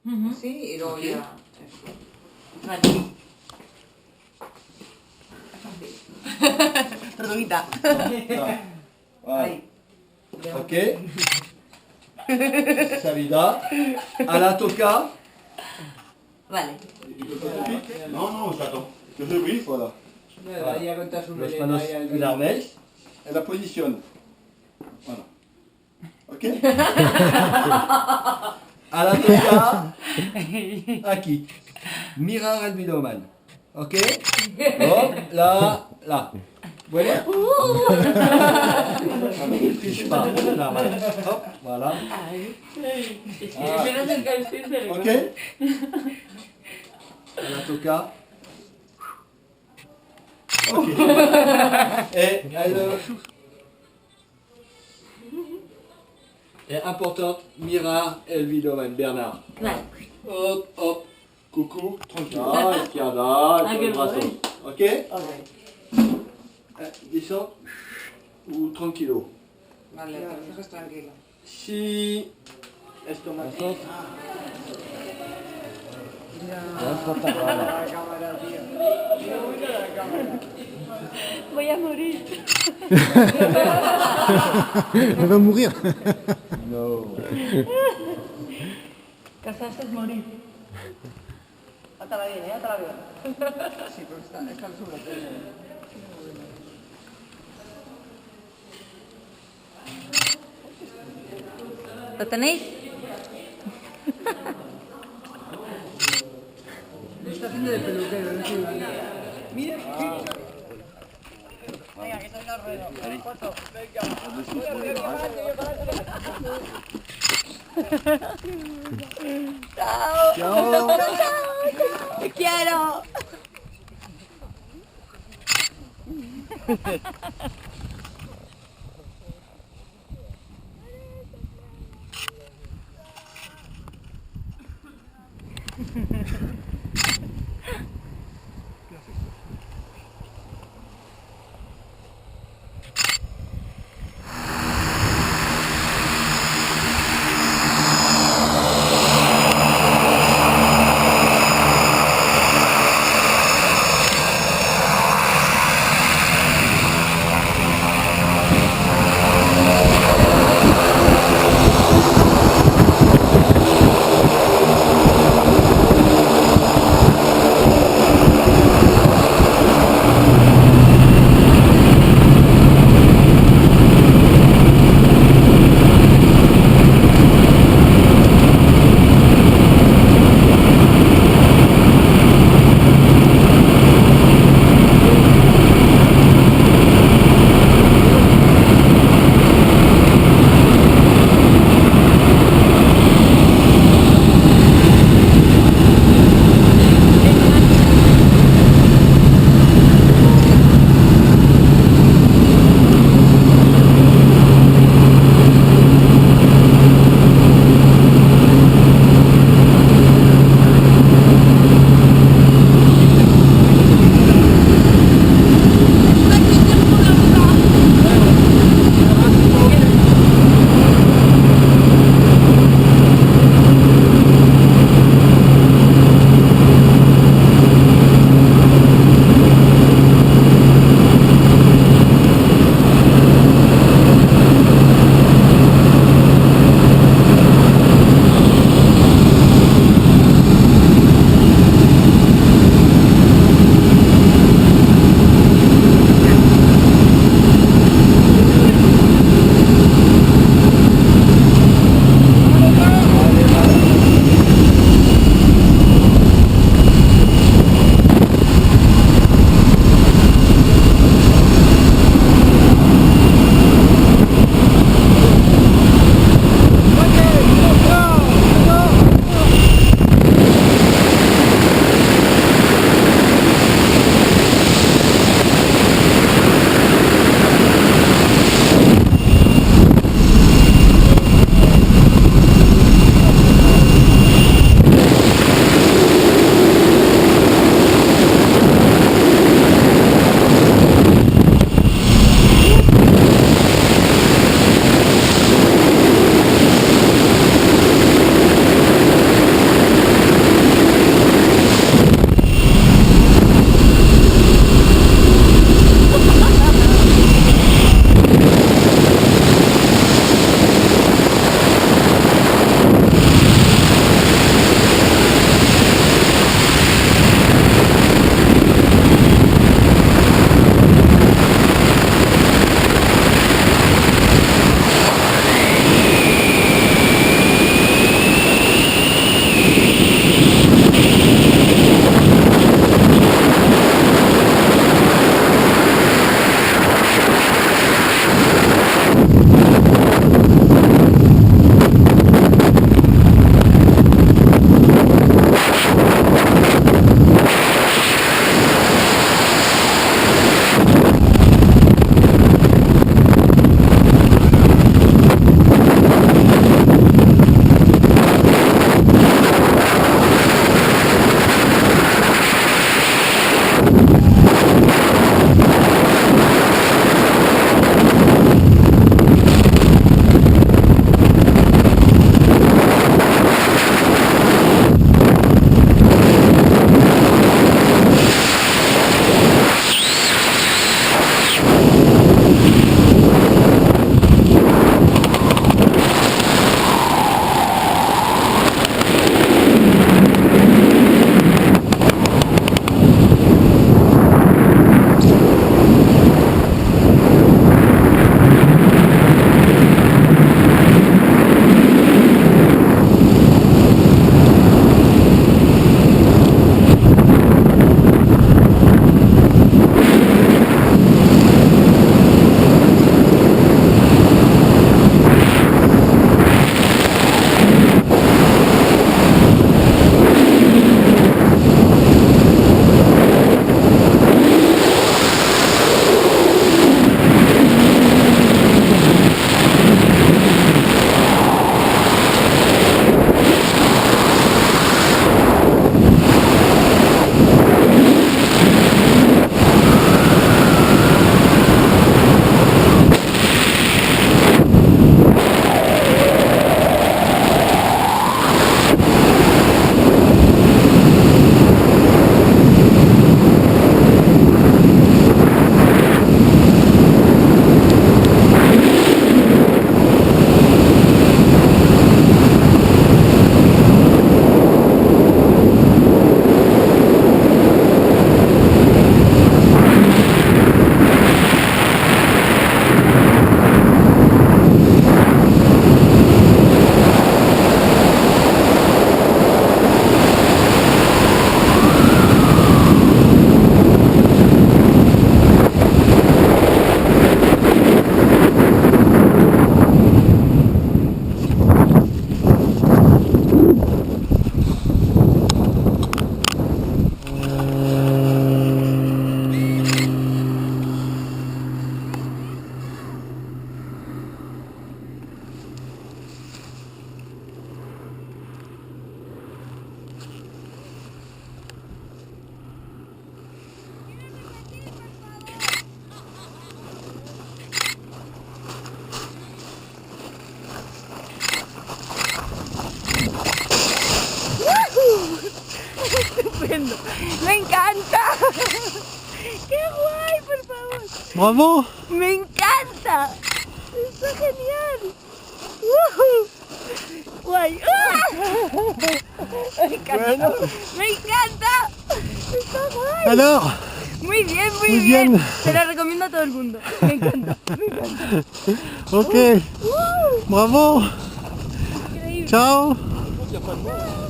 Así y luego Ok. ya. Vale. Perdonita. Là. Voilà. Ahí. Ok. Salida. À la toca. Vale. Non, non, j'attends. Que je brille, voilà. Nada, ya contas un Los manos en arnés. Et la positionne. Voilà. Ok. À la toca. Aquí. Mirar el videoman. Ok. Hop, là, là. Voilà. Ne triche pas. Là, voilà. Hop, voilà. Espera cerca el círculo. Ok. À la toca. Ok. Et elle est importante, Mira el videoman, Bernard. Vale. Hop, hop. Coucou, tranquille. Ah, izquierda, Ah, con qué el brazo. guay. Ok. Descends. Ou tranquilo. Vale, te lo dejas tranquilo. Si. Estómago. La cámara, tío. Mira la cámara. Voy a morir. Elle va mourir. No. Casarse es morir. Hátala bien, hátala bien. Sí, pero está el sobre todo. ¿Lo tenéis? Lo está haciendo de peluquero, no sé. Mira, Venga, que salga el ruedo. Foto. Chao. Ciao. Te quiero. tremendo. Me encanta. Qué guay, por favor. Bravo. Me encanta. Está genial. Guay. Me encanta. Me encanta. Está guay. Alors, Muy bien, muy Muy bien. bien. Te lo recomiendo a todo el mundo. Me encanta. Me encanta. ok. Bravo. Increíble. Ciao. Chao.